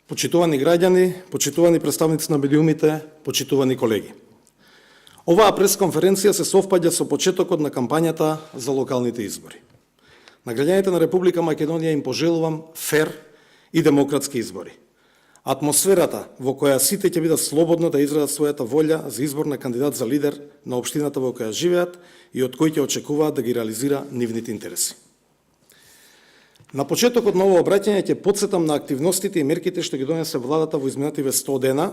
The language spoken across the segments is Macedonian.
Почитувани граѓани, почитувани представници на медиумите, почитувани колеги. Оваа пресконференција се совпаѓа со почетокот на кампањата за локалните избори. На граѓаните на Република Македонија им пожелувам фер и демократски избори. Атмосферата во која сите ќе бидат слободно да изразат својата волја за избор на кандидат за лидер на општината во која живеат и од кој ќе очекуваат да ги реализира нивните интереси. На почетокот на ово обраќање ќе потсетам на активностите и мерките што ги донесе владата во изминативе 100 дена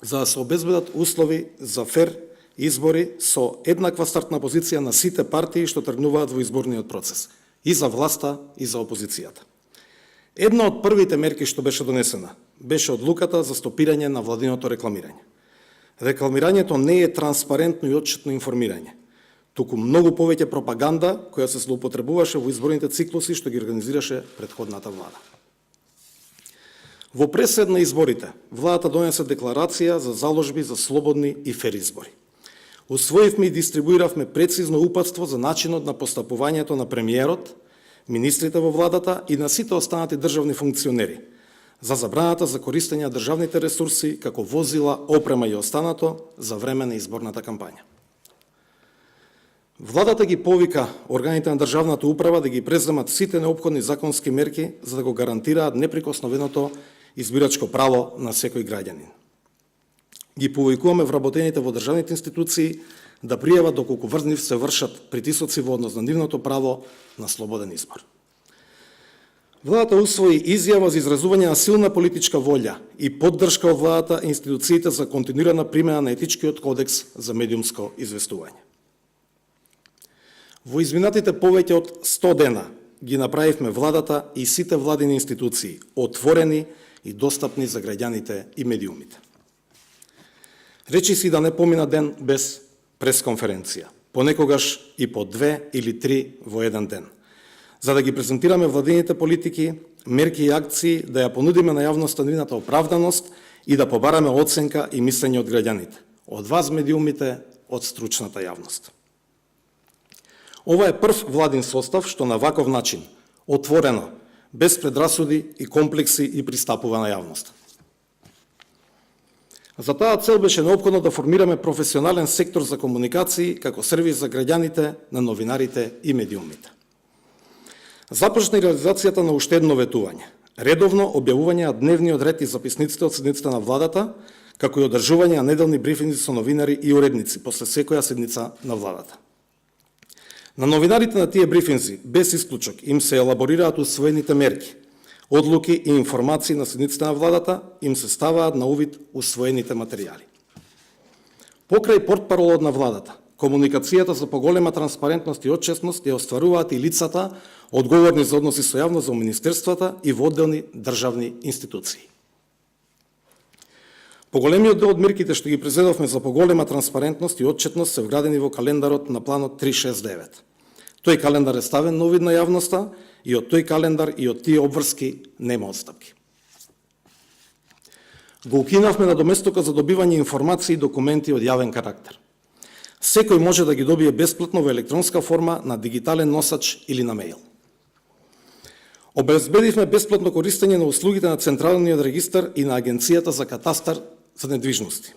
за да се обезбедат услови за фер избори со еднаква стартна позиција на сите партии што тргнуваат во изборниот процес, и за власта и за опозицијата. Една од првите мерки што беше донесена беше одлуката за стопирање на владиното рекламирање. Рекламирањето не е транспарентно и отчетно информирање, туку многу повеќе пропаганда која се злоупотребуваше во изборните циклуси што ги организираше претходната влада. Во пресед на изборите, владата донесе декларација за заложби за слободни и фер избори. Усвоивме и дистрибуиравме прецизно упатство за начинот на постапувањето на премиерот, министрите во владата и на сите останати државни функционери, за забраната за користење на државните ресурси како возила, опрема и останато за време на изборната кампања. Владата ги повика органите на државната управа да ги преземат сите неопходни законски мерки за да го гарантираат неприкосновеното избирачко право на секој граѓанин. Ги повикуваме вработените во државните институции да пријават доколку врз нив се вршат притисоци во однос на нивното право на слободен избор. Владата усвои изјава за изразување на силна политичка волја и поддршка од владата и институциите за континуирана примена на етичкиот кодекс за медиумско известување. Во изминатите повеќе од 100 дена ги направивме владата и сите владини институции отворени и достапни за граѓаните и медиумите. Речи си да не помина ден без пресконференција, понекогаш и по 2 или 3 во еден ден, за да ги презентираме владините политики, мерки и акции, да ја понудиме на јавноста нивната оправданост и да побараме оценка и мислење од граѓаните, од вас медиумите, од стручната јавност. Ова е прв владин состав што на ваков начин, отворено, без предрасуди и комплекси и пристапува на јавност. За таа цел беше неопходно да формираме професионален сектор за комуникации како сервис за граѓаните, на новинарите и медиумите. Започна и реализацијата на уште едно ветување, редовно објавување на дневниот ред и записниците од седниците на владата, како и одржување на неделни брифинзи со новинари и уредници после секоја седница на владата. На новинарите на тие брифинзи, без исклучок, им се елаборираат усвоените мерки, одлуки и информации на седниците на владата, им се ставаат на увид усвоените материјали. Покрај портпаролот на владата, комуникацијата за поголема транспарентност и отчетност ја остваруваат и лицата одговорни за односи со јавност во министерствата и во одделни државни институции. Поголемиот дел од мерките што ги презедовме за поголема транспарентност и отчетност се вградени во календарот на планот 369. Тој календар е ставен на увид на јавноста и од тој календар и од тие обврски нема отстапки. Го укинавме надоместокот за добивање информации и документи од јавен карактер. Секој може да ги добие бесплатно во електронска форма на дигитален носач или на мејл. Обезбедивме бесплатно користење на услугите на Централниот регистар и на Агенцијата за катастар за недвижности.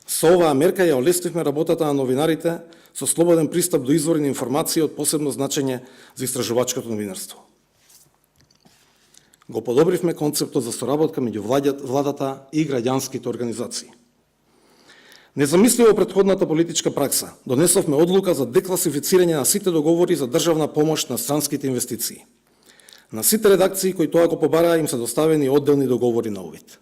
Со оваа мерка ја олеснивме работата на новинарите со слободен пристап до извори на информации од посебно значење за истражувачкото новинарство. Го подобривме концептот за соработка меѓу владата и граѓанските организации. Незамисливо претходната политичка пракса, донесовме одлука за декласифицирање на сите договори за државна помош на странските инвестиции. На сите редакции кои тоа го побараа им се доставени одделни договори на увид.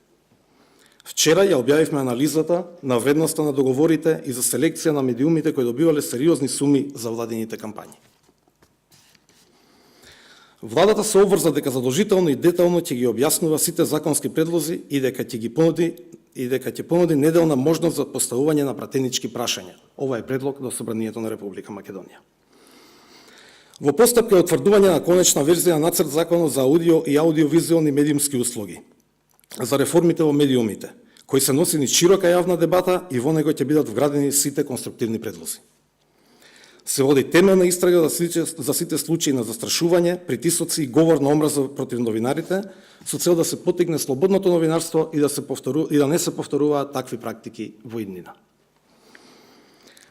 Вчера ја објавивме анализата на вредноста на договорите и за селекција на медиумите кои добивале сериозни суми за владините кампањи. Владата се обврза дека задолжително и детално ќе ги објаснува сите законски предлози и дека ќе понуди неделна можност за поставување на пратенички прашања. Ова е предлог до Собранието на Република Македонија. Во постапка е утврдување на конечна верзија на нацрт законот за аудио и аудиовизуелни медиумски услуги, за реформите во медиумите, кои се носи низ широка јавна дебата и во него ќе бидат вградени сите конструктивни предлози. се води темелна истрага за сите случаи на застрашување, притисоци и говор на омраза против новинарите, со цел да се поттикне слободното новинарство и да не се повторуваат такви практики во иднина.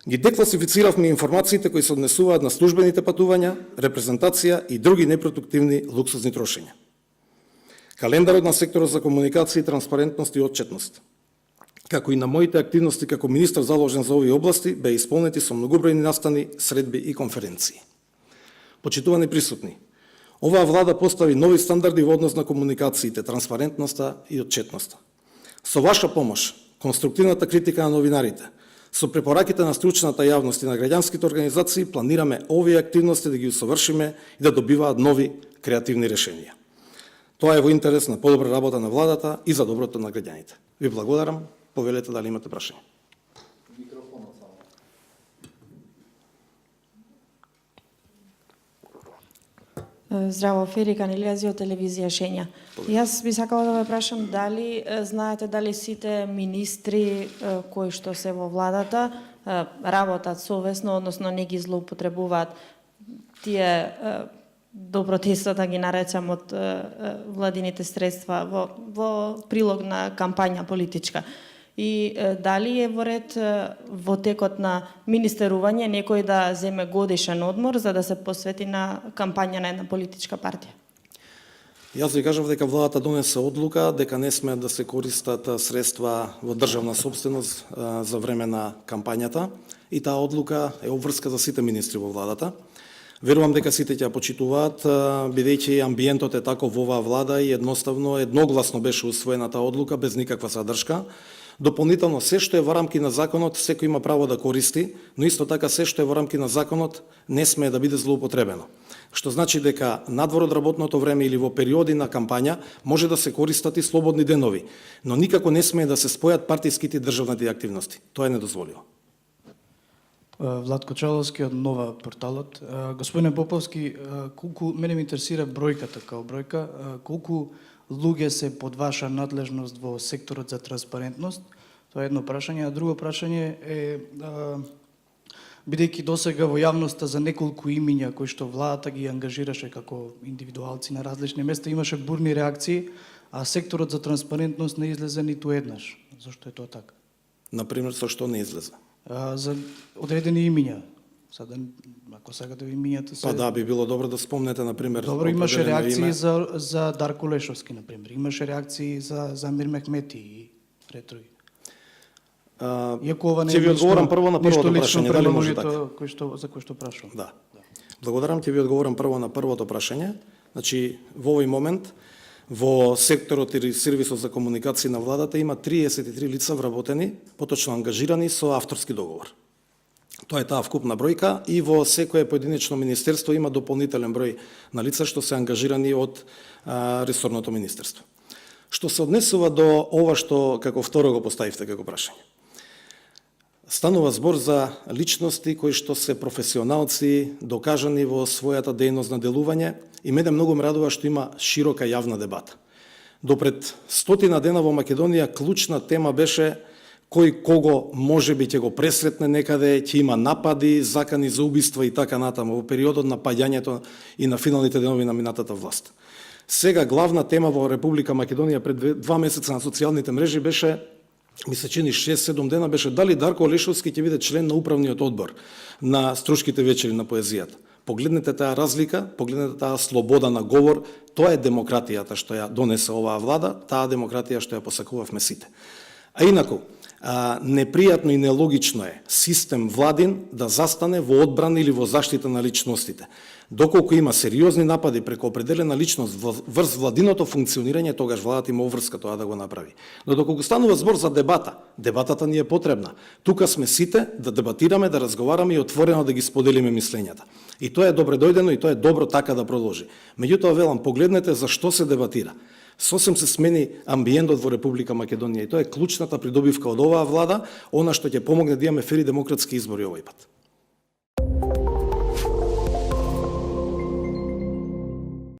Ги декласифициравме информациите кои се однесуваат на службените патувања, репрезентација и други непродуктивни луксузни трошења. Календарот на секторот за комуникација, транспарентност и отчетност, како и на моите активности како министар заложен за овие области, беа исполнети со многобројни настани, средби и конференции. Почитувани присутни, оваа влада постави нови стандарди во однос на комуникациите, транспарентноста и отчетноста. Со ваша помош, конструктивната критика на новинарите, со препораките на стручната јавност и на граѓанските организации, планираме овие активности да ги усовршиме и да добиваат нови креативни решенија. Тоа е во интерес на подобра работа на владата и за доброто на граѓаните. Ви благодарам. Повелете дали имате прашање. Здраво, Ферика Илијази од телевизија Шења. Јас би сакала да ве прашам дали знаете дали сите министри кои што се во владата работат совесно, односно не ги злоупотребуваат тие добродетелства, да ги наречам, од владините средства во прилог на кампања политичка. И дали е во ред во текот на министерување некој да земе годишен одмор за да се посвети на кампања на една политичка партија? Јас ви кажав дека владата донесе одлука дека не сме да се користат средства во државна собственост за време на кампањата и таа одлука е обврска за сите министри во владата. Верувам дека сите ќе почитуваат, бидејќи амбиентот е таков во оваа влада и едногласно беше усвоена таа одлука без никаква задршка. Дополнително, се што е во рамки на законот, секој има право да користи, но исто така се што е во рамки на законот не смее да биде злоупотребено. Што значи дека надвор од работното време или во периоди на кампања може да се користат и слободни денови, но никако не смее да се спојат партиските и државните активности. Тоа е недозволиво. Владко Чаловски од Нова порталот. Господине Поповски, колку мене ме интересира бројката као бројка, колку луѓе се под ваша надлежност во секторот за транспарентност? Тоа е едно прашање, а друго прашање е бидејќи досега во јавноста за неколку имиња кои што владата ги ангажираше како индивидуалци на различни места имаше бурни реакции, а секторот за транспарентност не излезе ниту еднаш. Зошто е тоа така? Например, со што не излезе? За одредени имиња. Сада, ако сакате имињата се... Па да, би било добро да спомнете, например... Добро, имаше реакции за Дарко Лешовски, например. Имаше реакции за Замир Мехмети и ред други. Иако ова не е ви одговорам прво на првото прашање, дали може така? За кој што прашувам. Да. Благодарам, ќе ви одговорам прво на првото прашање. Значи, во овој момент, во секторот или сервисот за комуникација на владата има 33 лица вработени, поточно ангажирани со авторски договор. Тоа е таа вкупна бројка и во секое поединечно министерство има дополнителен број на лица што се ангажирани од ресорното министерство. Што се однесува до ова што како второ го поставивте како прашање. Станува збор за личности кои што се професионалци, докажани во својата дејност на делување и мене многу ме радува што има широка јавна дебата. Допред 100 дена во Македонија клучна тема беше кој кого може би ќе го пресретне некаде, ќе има напади, закани за убиства и така натаму во периодот на паѓањето и на финалните денови на минатата власт. Сега главна тема во Република Македонија пред 2 месеца на социјалните мрежи беше, ми се чини 6-7 дена, беше дали Дарко Лешовски ќе биде член на управниот одбор на Струшките вечери на поезијата. Погледнете таа разлика, погледнете таа слобода на говор, тоа е демократијата што ја донесе оваа влада, таа демократија што ја посакувавме сите. А инаку, непријатно и нелогично е систем владин да застане во одбрана или во заштита на личностите. Доколку има сериозни напади преку определена личност врз владиното функционирање, тогаш владата има обврска тоа да го направи. Но доколку станува збор за дебата, дебатата ни е потребна. Тука сме сите да дебатираме, да разговараме и отворено да ги споделиме мислењата. И тоа е добре дојдено и тоа е добро така да продолжи. Меѓутоа велам, погледнете за што се дебатира. Сосем се смени амбиентот во Република Македонија и тоа е клучната придобивка од оваа влада, она што ќе помогне да имаме фери демократски избори овој пат.